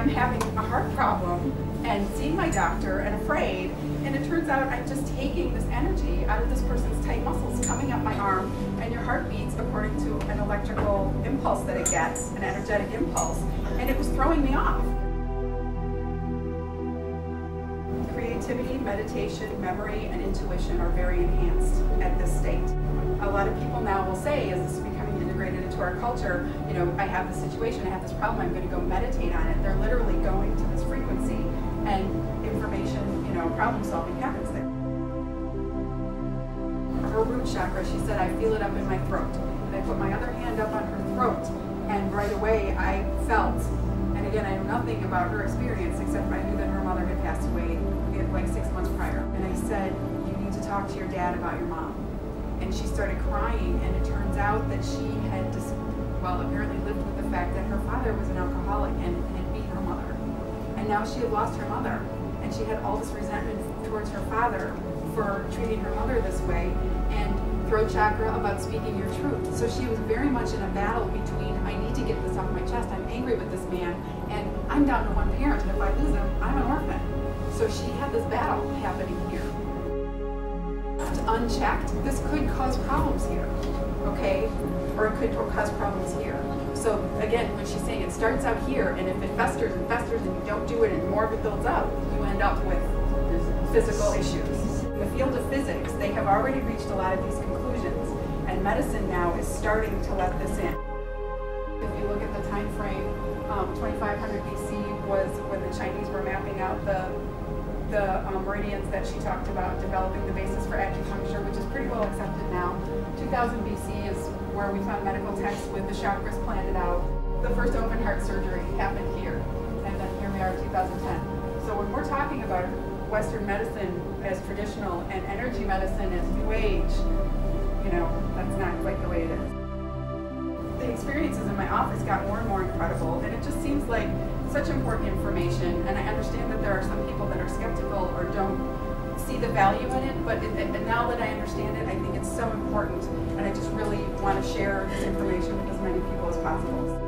I'm having a heart problem and seeing my doctor and afraid, and it turns out I'm just taking this energy out of this person's tight muscles coming up my arm, and your heart beats according to an electrical impulse that it gets, an energetic impulse, and it was throwing me off. Creativity, meditation, memory, and intuition are very enhanced at this state. A lot of people now will say, as this is becoming integrated into our culture, you know, I have this situation, I have this problem, I'm going to go meditate on it. They're literally going to this frequency, and information, you know, problem solving happens there. Her root chakra, she said, I feel it up in my throat. And I put my other hand up on her throat, and right away I felt, and again, I know nothing about her experience except I knew that her mother had passed away like 6 months prior. And I said, you need to talk to your dad about your mom. And she started crying, and it turns out that she had just, well, apparently lived with the fact that her father was an alcoholic and had beat her mother. And now she had lost her mother, and she had all this resentment towards her father for treating her mother this way, and throat chakra about speaking your truth. So she was very much in a battle between, I need to get this off my chest, I'm angry with this man, and I'm down to one parent, and if I lose him, I'm an orphan. So she had this battle happening here. Unchecked, this could cause problems here, okay? Or it could cause problems here. So again, when she's saying it starts out here, and if it festers and festers and you don't do it and more of it builds up, you end up with physical issues. In the field of physics, they have already reached a lot of these conclusions, and medicine now is starting to let this in. If you look at the time frame, 2500 BC was when the Chinese were mapping out the meridians that she talked about, developing the basis for acupuncture, which is pretty well accepted now. 2000 BC is where we found medical texts with the chakras planted out. The first open heart surgery happened here, and then here we are in 2010. So when we're talking about Western medicine as traditional and energy medicine as New Age, you know, that's not quite the way it is. The experiences in my office got more and more incredible, and it just seems like such important information, and I understand that there are some people that are skeptical or don't see the value in it, but now that I understand it, I think it's so important, and I just really want to share this information with as many people as possible.